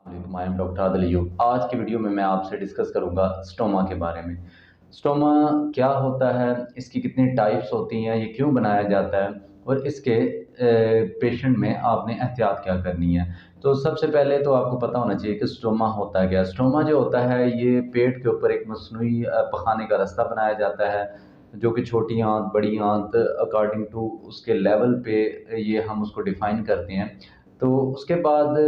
I am doctor Adil Ayub. आज की video में मैं आपसे डिस्कस करूंगा स्टोमा के बारे में। स्टोमा क्या होता है, इसकी कितनी टाइप्स होती हैं, ये क्यों बनाया जाता है और इसके पेशेंट में आपने एहतियात क्या करनी है। तो सबसे पहले तो आपको पता होना चाहिए कि स्टोमा होता है क्या। स्टोमा जो होता है ये पेट के ऊपर एक मसनूई पखाने का रास्ता बनाया जाता है, जो कि छोटी आंत बड़ी आंत अकॉर्डिंग टू उसके लेवल पे ये हम उसको डिफ़ाइन करते हैं। तो उसके बाद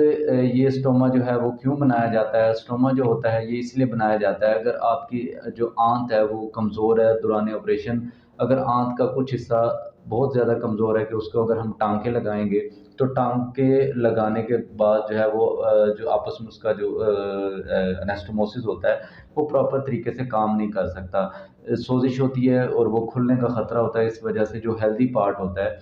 ये स्टोमा जो है वो क्यों बनाया जाता है। स्टोमा जो होता है ये इसलिए बनाया जाता है अगर आपकी जो आंत है वो कमज़ोर है दौरान ऑपरेशन। अगर आंत का कुछ हिस्सा बहुत ज़्यादा कमज़ोर है कि उसको अगर हम टांके लगाएंगे तो टांके लगाने के बाद जो है वो जो आपस में उसका जो एनास्टोमोसिस होता है वो प्रॉपर तरीके से काम नहीं कर सकता। सोजिश होती है और वो खुलने का ख़तरा होता है। इस वजह से जो हेल्दी पार्ट होता है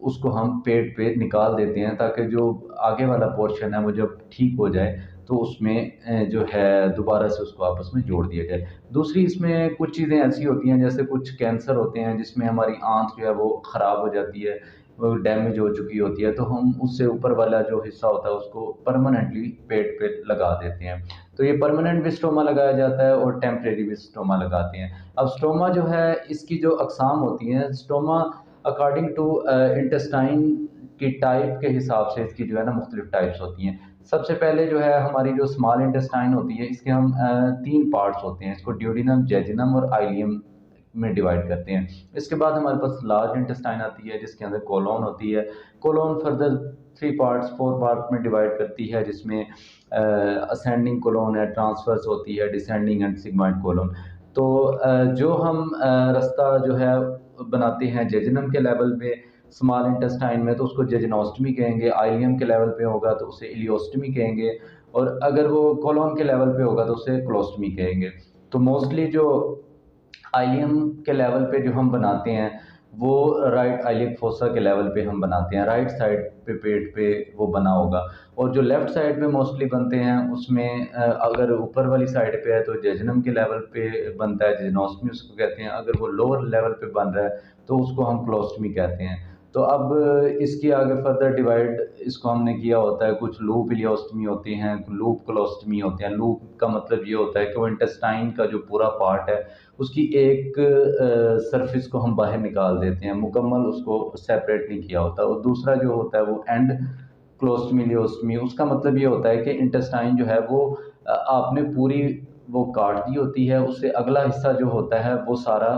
उसको हम पेट पे निकाल देते हैं ताकि जो आगे वाला पोर्शन है वो जब ठीक हो जाए तो उसमें जो है दोबारा से उसको आपस में जोड़ दिया जाए। दूसरी इसमें कुछ चीज़ें ऐसी होती हैं जैसे कुछ कैंसर होते हैं जिसमें हमारी आंत जो है वो ख़राब हो जाती है, वो डैमेज हो चुकी होती है, तो हम उससे ऊपर वाला जो हिस्सा होता है उसको परमानेंटली पेट पे लगा देते हैं। तो ये परमानेंट भी स्टोमा लगाया जाता है और टेम्परेरी भी स्टोमा लगाते हैं। अब स्टोमा जो है इसकी जो अकसाम होती हैं, स्टोमा अकॉर्डिंग टू इंटेस्टाइन की टाइप के हिसाब से इसकी जो है ना मुख्तलिफ टाइप्स होती हैं। सबसे पहले जो है हमारी जो स्मॉल इंटेस्टाइन होती है इसके हम तीन पार्ट्स होते हैं, इसको ड्यूडिनम, जेजिनम और आइलियम में डिवाइड करते हैं। इसके बाद हमारे पास लार्ज इंटेस्टाइन आती है जिसके अंदर कोलोन होती है। Colon further three parts four part में डिवाइड करती है जिसमें असेंडिंग कोलोन है, ट्रांसवर्स होती है, डिसेंडिंग एंड सिग्मॉइड कोलोन। तो जो हम रास्ता जो है बनाते हैं जेजिनम के लेवल पे स्मॉल इंटेस्टाइन में तो उसको जेजिनोस्टमी कहेंगे, आइलियम के लेवल पे होगा तो उसे इलियोस्टमी कहेंगे, और अगर वो कोलोन के लेवल पे होगा तो उसे कोलोस्टमी कहेंगे। तो मोस्टली जो आइलियम के लेवल पे जो हम बनाते हैं वो राइट आइलिक फोसा के लेवल पे हम बनाते हैं, राइट साइड पे पेट पे वो बना होगा। और जो लेफ़्ट साइड पे मोस्टली बनते हैं उसमें अगर ऊपर वाली साइड पे है तो जेजनम के लेवल पे बनता है, जेजनोस्टमी उसको कहते हैं। अगर वो लोअर लेवल पे बन रहा है तो उसको हम क्लोस्टमी कहते हैं। तो अब इसकी आगे फर्दर डिवाइड इसको हमने किया होता है, कुछ लूप इलियोस्टमी होती हैं, लूप कोलोस्टमी होते हैं। लूप का मतलब ये होता है कि वो इंटेस्टाइन का जो पूरा पार्ट है उसकी एक सरफेस को हम बाहर निकाल देते हैं, मुकम्मल उसको सेपरेट नहीं किया होता। और दूसरा जो होता है वो एंड क्लोस्टमी लियोस्टमी, उसका मतलब ये होता है कि इंटेस्टाइन जो है वो आपने पूरी वो काट दी होती है, उससे अगला हिस्सा जो होता है वो सारा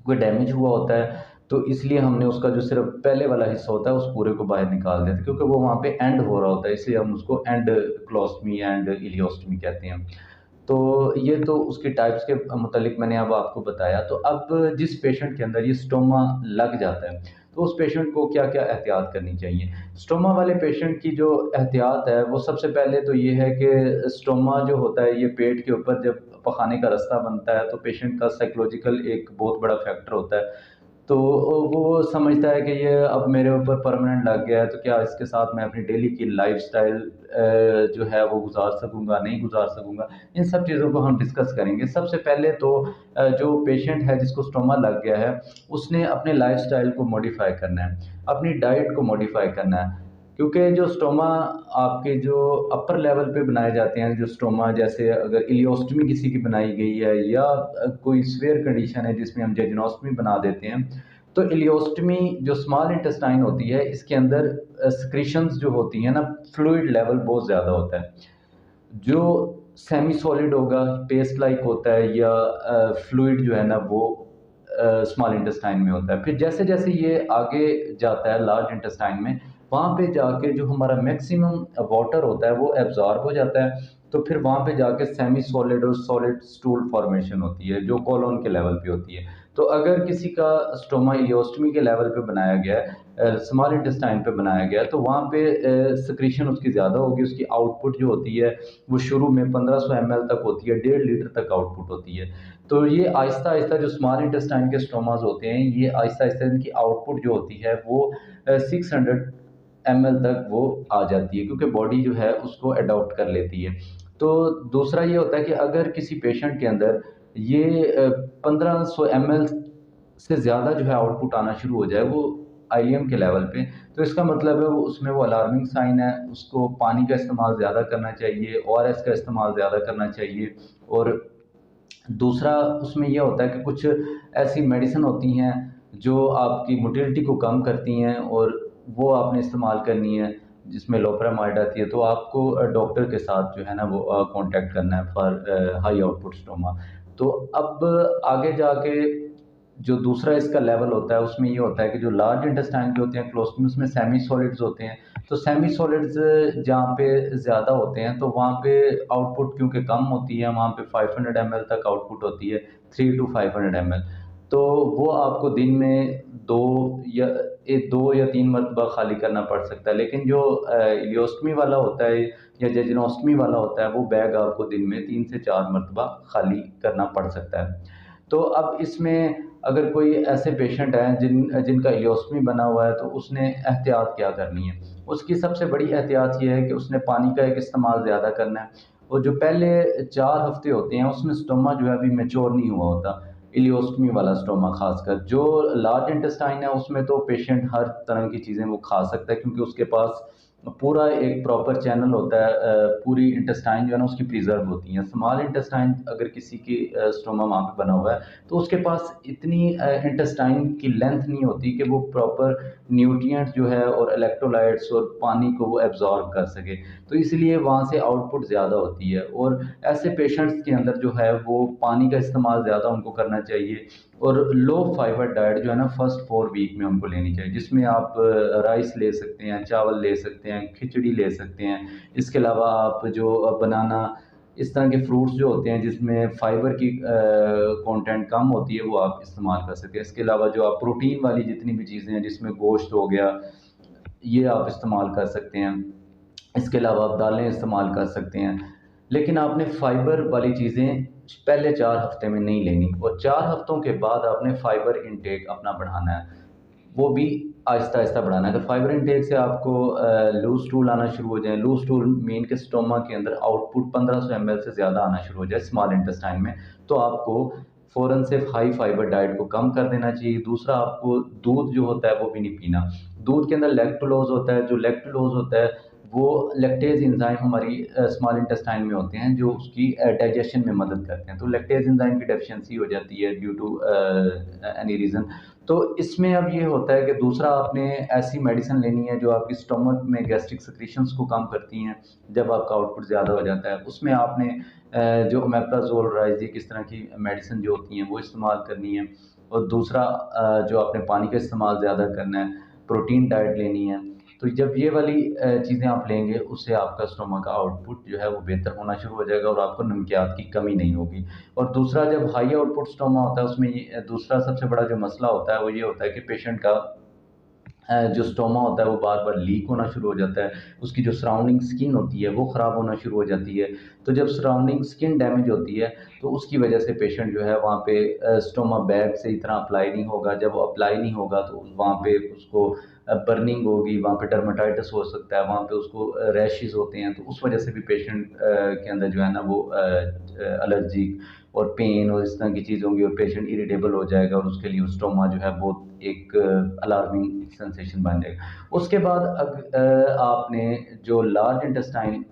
कोई डैमेज हुआ होता है, तो इसलिए हमने उसका जो सिर्फ पहले वाला हिस्सा होता है उस पूरे को बाहर निकाल देते हैं क्योंकि वो वहाँ पे एंड हो रहा होता है, इसलिए हम उसको एंड क्लोस्टमी एंड इलियोस्टमी कहते हैं। तो ये तो उसकी टाइप्स के मुतालिक मैंने अब आपको बताया। तो अब जिस पेशेंट के अंदर ये स्टोमा लग जाता है तो उस पेशेंट को क्या क्या एहतियात करनी चाहिए। स्टोमा वाले पेशेंट की जो एहतियात है वो सबसे पहले तो ये है कि स्टोमा जो होता है ये पेट के ऊपर जब पखाने का रास्ता बनता है तो पेशेंट का साइकोलॉजिकल एक बहुत बड़ा फैक्टर होता है। तो वो समझता है कि ये अब मेरे ऊपर परमानेंट लग गया है तो क्या इसके साथ मैं अपनी डेली की लाइफ़स्टाइल जो है वो गुज़ार सकूँगा, नहीं गुज़ार सकूँगा। इन सब चीज़ों को हम डिस्कस करेंगे। सबसे पहले तो जो पेशेंट है जिसको स्टोमा लग गया है, उसने अपने लाइफ़स्टाइल को मॉडिफ़ाई करना है, अपनी डाइट को मॉडिफ़ाई करना है। क्योंकि जो स्टोमा आपके जो अपर लेवल पे बनाए जाते हैं, जो स्टोमा जैसे अगर इलियोस्टमी किसी की बनाई गई है या कोई सीवियर कंडीशन है जिसमें हम जेजुनोस्टमी बना देते हैं, तो इलियोस्टमी जो स्मॉल इंटेस्टाइन होती है इसके अंदर सिक्रीशंस जो होती हैं ना, फ्लूइड लेवल बहुत ज़्यादा होता है। जो सेमी सॉलिड होगा, पेस्ट लाइक होता है, या फ्लूइड जो है ना वो स्मॉल इंटेस्टाइन में होता है। फिर जैसे-जैसे ये आगे जाता है लार्ज इंटेस्टाइन में, वहाँ पे जाके जो हमारा मैक्सिमम वाटर होता है वो एब्ज़ॉर्ब हो जाता है। तो फिर वहाँ पे जाके सेमी सॉलिड और सॉलिड स्टूल फॉर्मेशन होती है जो कोलोन के लेवल पे होती है। तो अगर किसी का स्टोमा इलियोस्टमी के लेवल पे बनाया गया है, स्मॉल इंटेस्टाइन पे बनाया गया है, तो वहाँ पे सिक्रीशन उसकी ज़्यादा होगी, उसकी आउटपुट जो होती है वो शुरू में 1500 एमएल तक होती है, 1.5 लीटर तक आउटपुट होती है। तो ये आहिस्ता-आहिस्ता जो स्मॉल इंटेस्टाइन के स्टोमास होते हैं, ये आहिस्ता-आहिस्ता इनकी आउटपुट जो होती है वो 600 एमएल तक वो आ जाती है क्योंकि बॉडी जो है उसको अडॉप्ट कर लेती है। तो दूसरा ये होता है कि अगर किसी पेशेंट के अंदर ये 1500 एमएल से ज़्यादा जो है आउटपुट आना शुरू हो जाए, वो आइलियम के लेवल पे, तो इसका मतलब है वो उसमें वो अलार्मिंग साइन है, उसको पानी का इस्तेमाल ज़्यादा करना चाहिए, ओआरएस का इस्तेमाल ज़्यादा करना चाहिए। और दूसरा उसमें ये होता है कि कुछ ऐसी मेडिसिन होती हैं जो आपकी मोटिलिटी को कम करती हैं और वो आपने इस्तेमाल करनी है, जिसमें लोपेरामाइड आती है। तो आपको डॉक्टर के साथ जो है ना वो कांटेक्ट करना है फॉर हाई आउटपुट स्टोमा। तो अब आगे जाके जो दूसरा इसका लेवल होता है उसमें ये होता है कि जो लार्ज इंटेस्टाइन के होते हैं क्लोस्टमी, उसमें सेमी सॉलिड्स होते हैं। तो सेमी सॉलिड्स जहाँ पे ज़्यादा होते हैं तो वहाँ पे आउटपुट क्योंकि कम होती है, वहाँ पे 500 ml तक आउटपुट होती है, 3 to 500 ml। तो वो आपको दिन में या 2 या 3 मरतबा खाली करना पड़ सकता है। लेकिन जो इलियोस्टमी वाला होता है या जेजुनोस्टमी वाला होता है, वो बैग आपको दिन में 3 से 4 मरतबा खाली करना पड़ सकता है। तो अब इसमें अगर कोई ऐसे पेशेंट हैं जिनका इलियोस्टमी बना हुआ है, तो उसने एहतियात क्या करनी है? उसकी सबसे बड़ी एहतियात ये है कि उसने पानी का एक इस्तेमाल ज़्यादा करना है। और जो पहले 4 हफ़्ते होते हैं उसमें स्टोमा जो है अभी मैच्योर नहीं हुआ होता, इलियोस्टमी वाला स्टोमा ख़ासकर। जो लार्ज इंटेस्टाइन है उसमें तो पेशेंट हर तरह की चीज़ें वो खा सकता है, क्योंकि उसके पास पूरा एक प्रॉपर चैनल होता है, पूरी इंटेस्टाइन जो है ना उसकी प्रिजर्व होती है। स्मॉल इंटेस्टाइन अगर किसी की स्टोमा वहाँ पे बना हुआ है तो उसके पास इतनी इंटेस्टाइन की लेंथ नहीं होती कि वो प्रॉपर न्यूट्रिएंट्स जो है और इलेक्ट्रोलाइट्स और पानी को वो एब्जॉर्ब कर सके। तो इसलिए वहाँ से आउटपुट ज़्यादा होती है, और ऐसे पेशेंट्स के अंदर जो है वो पानी का इस्तेमाल ज़्यादा उनको करना चाहिए। और लो फाइबर डाइट जो है ना फर्स्ट 4 वीक में उनको लेनी चाहिए, जिसमें आप राइस ले सकते हैं, चावल ले सकते हैं, खिचड़ी ले सकते हैं। इसके अलावा आप जो बनाना, इस तरह के फ्रूट्स जो होते हैं जिसमें फ़ाइबर की कंटेंट कम होती है, वो आप इस्तेमाल कर सकते हैं। इसके अलावा जो आप प्रोटीन वाली जितनी भी चीज़ें हैं, जिसमें गोश्त हो गया, ये आप इस्तेमाल कर सकते हैं। इसके अलावा आप दालें इस्तेमाल कर सकते हैं। लेकिन आपने फ़ाइबर वाली चीज़ें पहले 4 हफ़्ते में नहीं लेनी, और 4 हफ़्तों के बाद आपने फ़ाइबर इनटेक अपना बढ़ाना है, वो भी आहिस्ता-आहिस्ता बढ़ाना है। अगर फ़ाइबर इनटेक से आपको लूज़ स्टूल आना शुरू हो जाए, लूज़ स्टूल मीन के स्टोमा के अंदर आउटपुट 1500 ml से ज़्यादा आना शुरू हो जाए स्मॉल इंटेस्टाइन में, तो आपको फ़ौरन से हाई फ़ाइबर डाइट को कम कर देना चाहिए। दूसरा, आपको दूध जो होता है वो भी नहीं पीना। दूध के अंदर लैक्टोलोज़ होता है, जो लैक्टोलोज़ होता है वो लैक्टेज़ एंजाइम हमारी स्मॉल इंटेस्टाइन में होते हैं, जो उसकी डाइजेशन में मदद करते हैं। तो लैक्टेज़ एंजाइम की डेफिशिएंसी हो जाती है ड्यू टू एनी रीज़न। तो इसमें अब ये होता है कि दूसरा आपने ऐसी मेडिसिन लेनी है जो आपकी स्टमक में गैस्ट्रिक सेक्रीशंस को कम करती हैं जब आपका आउटपुट ज़्यादा हो जाता है। उसमें आपने जो ओमेप्राज़ोल, राइज़िक, इस तरह की मेडिसिन जो होती हैं वो इस्तेमाल करनी है। और दूसरा जो आपने पानी का इस्तेमाल ज़्यादा करना है, प्रोटीन डाइट लेनी है। तो जब ये वाली चीज़ें आप लेंगे, उससे आपका स्टोमक का आउटपुट जो है वो बेहतर होना शुरू हो जाएगा और आपको नमकियात की कमी नहीं होगी। और दूसरा, जब हाई आउटपुट स्टोमा होता है उसमें ये दूसरा सबसे बड़ा जो मसला होता है वो ये होता है कि पेशेंट का जो स्टोमा होता है वो बार-बार लीक होना शुरू हो जाता है। उसकी जो सराउंडिंग स्किन होती है वो ख़राब होना शुरू हो जाती है। तो जब सराउंडिंग स्किन डैमेज होती है तो उसकी वजह से पेशेंट जो है वहाँ पे स्टोमा बैग से इतना अप्लाई नहीं होगा। जब वो अप्लाई नहीं होगा तो वहाँ पे उसको बर्निंग होगी, वहाँ पे डर्मेटाइटिस हो सकता है, वहाँ पे उसको रैशेज़ होते हैं। तो उस वजह से भी पेशेंट के अंदर जो है ना वो एलर्जी और पेन और इस तरह की चीज़ होंगी, और पेशेंट इरिटेबल हो जाएगा, और उसके लिए स्टोमा जो है बहुत एक अलार्मिंग सेंसेशन बन जाएगा। उसके बाद आपने जो लार्ज इंटेस्टाइन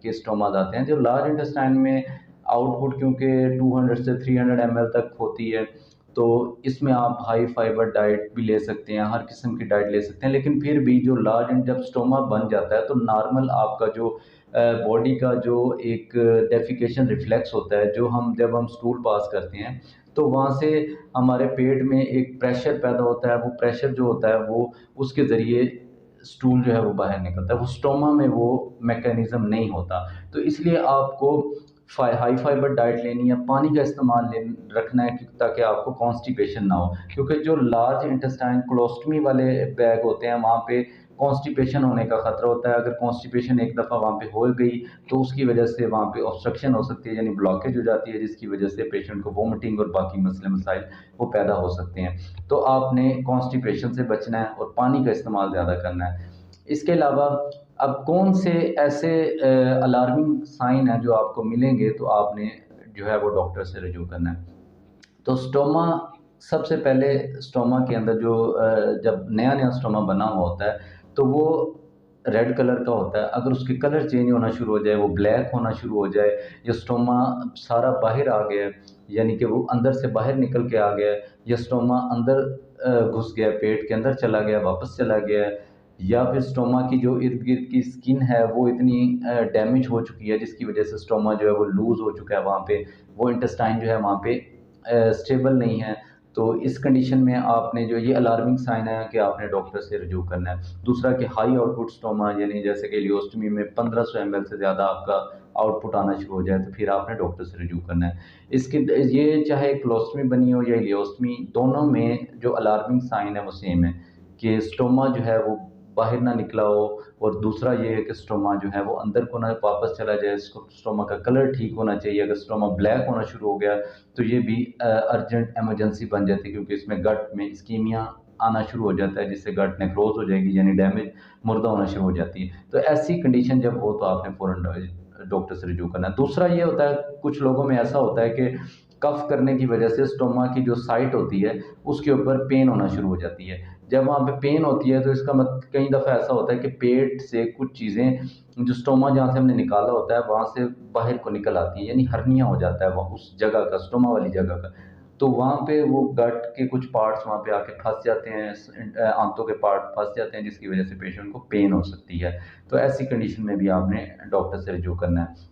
के स्टोमास आते हैं, जो लार्ज इंटेस्टाइन में आउटपुट क्योंकि 200 से 300 ml तक होती है, तो इसमें आप हाई फाइबर डाइट भी ले सकते हैं, हर किस्म की डाइट ले सकते हैं। लेकिन फिर भी जो जब स्टोमा बन जाता है तो नॉर्मल आपका जो बॉडी का जो एक डेफिकेशन रिफ्लेक्स होता है, जो हम जब हम स्टूल पास करते हैं तो वहाँ से हमारे पेट में एक प्रेशर पैदा होता है। वो प्रेशर जो होता है वो उसके ज़रिए स्टूल जो है वो बाहर निकलता है। वो स्टोमा में वो मैकेनिज़्म नहीं होता। तो इसलिए आपको हाई फाइबर डाइट लेनी है, पानी का इस्तेमाल रखना है ताकि आपको कॉन्स्टिपेशन ना हो। क्योंकि जो लार्ज इंटेस्टाइन कोलोस्टमी वाले बैग होते हैं वहाँ पे कॉन्स्टिपेशन होने का ख़तरा होता है। अगर कॉन्स्टिपेशन एक दफ़ा वहाँ पे हो गई तो उसकी वजह से वहाँ पे ऑब्स्ट्रक्शन हो सकती है, यानी ब्लॉकेज हो जाती है, जिसकी वजह से पेशेंट को वोमिटिंग और बाकी मसले मसाइल वो पैदा हो सकते हैं। तो आपने कॉन्स्टिपेशन से बचना है और पानी का इस्तेमाल ज़्यादा करना है। इसके अलावा अब कौन से ऐसे अलार्मिंग साइन हैं जो आपको मिलेंगे तो आपने जो है वो डॉक्टर से रजू करना है। तो स्टोमा सबसे पहले स्टोमा के अंदर जो जब नया नया स्टोमा बना हुआ होता है तो वो रेड कलर का होता है। अगर उसके कलर चेंज होना शुरू हो जाए, वो ब्लैक होना शुरू हो जाए, या स्टोमा सारा बाहर आ गया है, यानी कि वो अंदर से बाहर निकल के आ गया है, या स्टोमा अंदर घुस गया, पेट के अंदर चला गया, वापस चला गया है, या फिर स्टोमा की जो इर्द गिर्द की स्किन है वो इतनी डैमेज हो चुकी है जिसकी वजह से स्टोमा जो है वो लूज़ हो चुका है, वहाँ पे वो इंटेस्टाइन जो है वहाँ पे स्टेबल नहीं है। तो इस कंडीशन में आपने जो ये अलार्मिंग साइन है कि आपने डॉक्टर से रजू करना है। दूसरा कि हाई आउटपुट स्टोमा, यानी जैसे कि इलियोस्टमी में 1500 ml से ज़्यादा आपका आउटपुट आना शुरू हो जाए तो फिर आपने डॉक्टर से रजू करना है। इसके ये चाहे क्लोस्टमी बनी हो या इलियोस्टमी, दोनों में जो अलार्मिंग साइन है वो सेम है कि स्टोमा जो है वो बाहर ना निकला हो, और दूसरा ये है कि स्टोमा जो है वो अंदर को ना वापस चला जाए, स्टोमा का कलर ठीक होना चाहिए। अगर स्टोमा ब्लैक होना शुरू हो गया तो ये भी अर्जेंट इमरजेंसी बन जाती है, क्योंकि इसमें गट में इस्कीमिया आना शुरू हो जाता है जिससे गट नेक्रोज हो जाएगी, यानी डैमेज, मुर्दा होना शुरू हो जाती है। तो ऐसी कंडीशन जब हो तो आपने फ़ौरन डॉक्टर से रिव्यू करना है। दूसरा ये होता है, कुछ लोगों में ऐसा होता है कि कफ करने की वजह से स्टोमा की जो साइट होती है उसके ऊपर पेन होना शुरू हो जाती है। जब वहाँ पे पेन होती है तो इसका मतलब कई दफ़ा ऐसा होता है कि पेट से कुछ चीज़ें, जो स्टोमा जहाँ से हमने निकाला होता है वहाँ से बाहर को निकल आती है, यानी हर्निया हो जाता है वहाँ उस जगह का, स्टोमा वाली जगह का। तो वहाँ पे वो गट के कुछ पार्ट्स वहाँ पे आके फंस जाते हैं, आंतों के पार्ट फंस जाते हैं, जिसकी वजह से पेशेंट को पेन हो सकती है। तो ऐसी कंडीशन में भी आपने डॉक्टर से रजू करना है।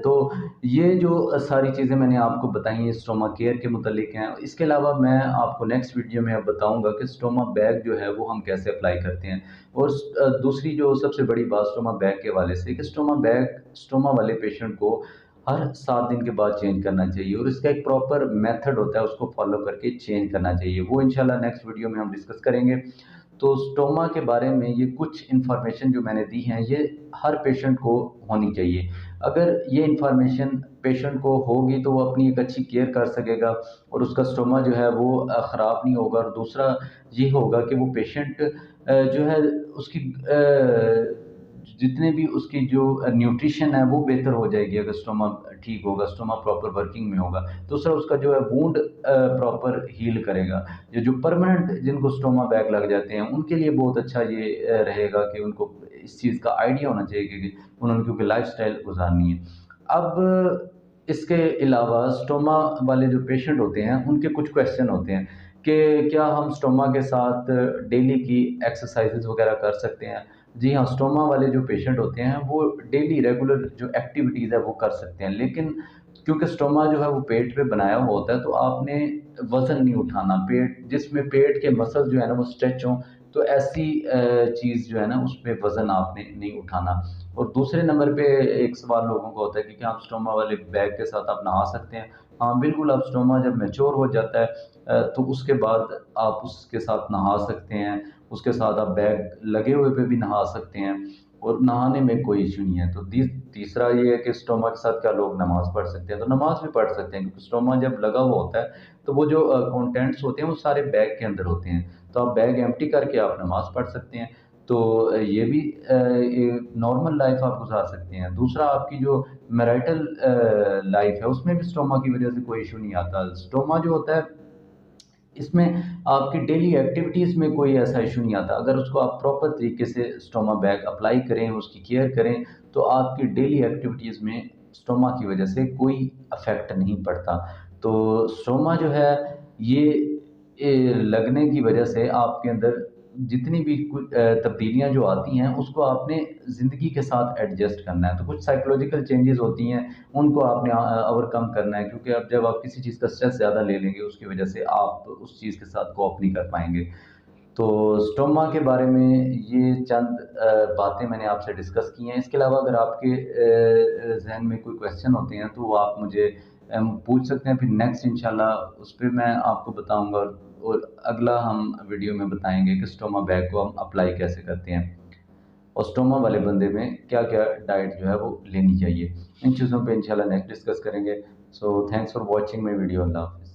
तो ये जो सारी चीज़ें मैंने आपको बताई हैं स्टोमा केयर के मुतालिक हैं। इसके अलावा मैं आपको नेक्स्ट वीडियो में अब बताऊँगा कि स्टोमा बैग जो है वो हम कैसे अप्लाई करते हैं। और दूसरी जो सबसे बड़ी बात स्टोमा बैग के हवाले से कि स्टोमा बैग स्टोमा वाले पेशेंट को हर 7 दिन के बाद चेंज करना चाहिए, और इसका एक प्रॉपर मेथड होता है, उसको फॉलो करके चेंज करना चाहिए। वो इंशाल्लाह नेक्स्ट वीडियो में हम डिस्कस करेंगे। तो स्टोमा के बारे में ये कुछ इन्फॉर्मेशन जो मैंने दी हैं, ये हर पेशेंट को होनी चाहिए। अगर ये इन्फॉर्मेशन पेशेंट को होगी तो वो अपनी एक अच्छी केयर कर सकेगा, और उसका स्टोमा जो है वो ख़राब नहीं होगा। और दूसरा ये होगा कि वो पेशेंट जो है उसकी जितने भी उसकी जो न्यूट्रिशन है वो बेहतर हो जाएगी अगर स्टोमा ठीक होगा, स्टोमा प्रॉपर वर्किंग में होगा। दूसरा उसका जो है वुंड प्रॉपर हील करेगा। ये जो परमानेंट जिनको स्टोमा बैग लग जाते हैं उनके लिए बहुत अच्छा ये रहेगा कि उनको इस चीज़ का आइडिया होना चाहिए कि उन्होंने क्योंकि लाइफ़स्टाइल गुज़ारनी है। अब इसके अलावा स्टोमा वाले जो पेशेंट होते हैं उनके कुछ क्वेश्चन होते हैं कि क्या हम स्टोमा के साथ डेली की एक्सरसाइज़ेज़ वग़ैरह कर सकते हैं? जी हाँ, स्टोमा वाले जो पेशेंट होते हैं वो डेली रेगुलर जो एक्टिविटीज़ है वो कर सकते हैं, लेकिन क्योंकि स्टोमा जो है वो पेट पे बनाया हुआ होता है तो आपने वज़न नहीं उठाना। पेट जिसमें पेट के मसल्स जो है ना वो स्ट्रेच हों, तो ऐसी चीज़ जो है ना उसपे वज़न आपने नहीं उठाना। और दूसरे नंबर पे एक सवाल लोगों का होता है कि क्या आप स्टोमा वाले बैग के साथ आप नहा सकते हैं? हाँ, बिल्कुल, आप स्टोमा जब मैच्योर हो जाता है तो उसके बाद आप उसके साथ नहा सकते हैं। उसके साथ आप बैग लगे हुए पे भी नहा सकते हैं, और नहाने में कोई इश्यू नहीं है। तो तीसरा ये है कि स्टोमा के साथ क्या लोग नमाज़ पढ़ सकते हैं? तो नमाज़ भी पढ़ सकते हैं, क्योंकि स्टोमा जब लगा हुआ होता है तो वो जो कंटेंट्स होते हैं वो सारे बैग के अंदर होते हैं। तो आप बैग एम्प्टी करके आप नमाज़ पढ़ सकते हैं। तो ये भी नॉर्मल लाइफ़ आप गुज़ार सकते हैं। दूसरा, आपकी जो मैरिटल लाइफ़ है उसमें भी स्टोमा की वज़ह से कोई इश्यू नहीं आता। स्टोमा जो होता है इसमें आपकी डेली एक्टिविटीज़ में कोई ऐसा इश्यू नहीं आता। अगर उसको आप प्रॉपर तरीके से स्टोमा बैग अप्लाई करें, उसकी केयर करें, तो आपकी डेली एक्टिविटीज़ में स्टोमा की वजह से कोई इफ़ेक्ट नहीं पड़ता। तो स्टोमा जो है ये लगने की वजह से आपके अंदर जितनी भी तब्दीलियाँ जो आती हैं उसको आपने ज़िंदगी के साथ एडजस्ट करना है। तो कुछ साइकोलॉजिकल चेंजेज़ होती हैं, उनको आपने ओवरकम करना है, क्योंकि अब जब आप किसी चीज़ का स्ट्रेस ज़्यादा ले लेंगे उसकी वजह से आप उस चीज़ के साथ कोप नहीं कर पाएँगे। तो स्टोमा के बारे में ये चंद बातें मैंने आपसे डिस्कस की हैं। इसके अलावा अगर आपके ज़हन में कोई क्वेश्चन होते हैं तो वो आप मुझे पूछ सकते हैं, फिर नेक्स्ट इंशाल्लाह उस पे मैं आपको बताऊँगा, और अगला हम वीडियो में बताएँगे कि स्टोमा बैग को हम अप्लाई कैसे करते हैं, और स्टोमा वाले बंदे में क्या-क्या डाइट जो है वो लेनी चाहिए। इन चीज़ों पे इंशाल्लाह नेक्स्ट डिस्कस करेंगे। So thanks for watching my video. अल्लाह हाफ़िज़।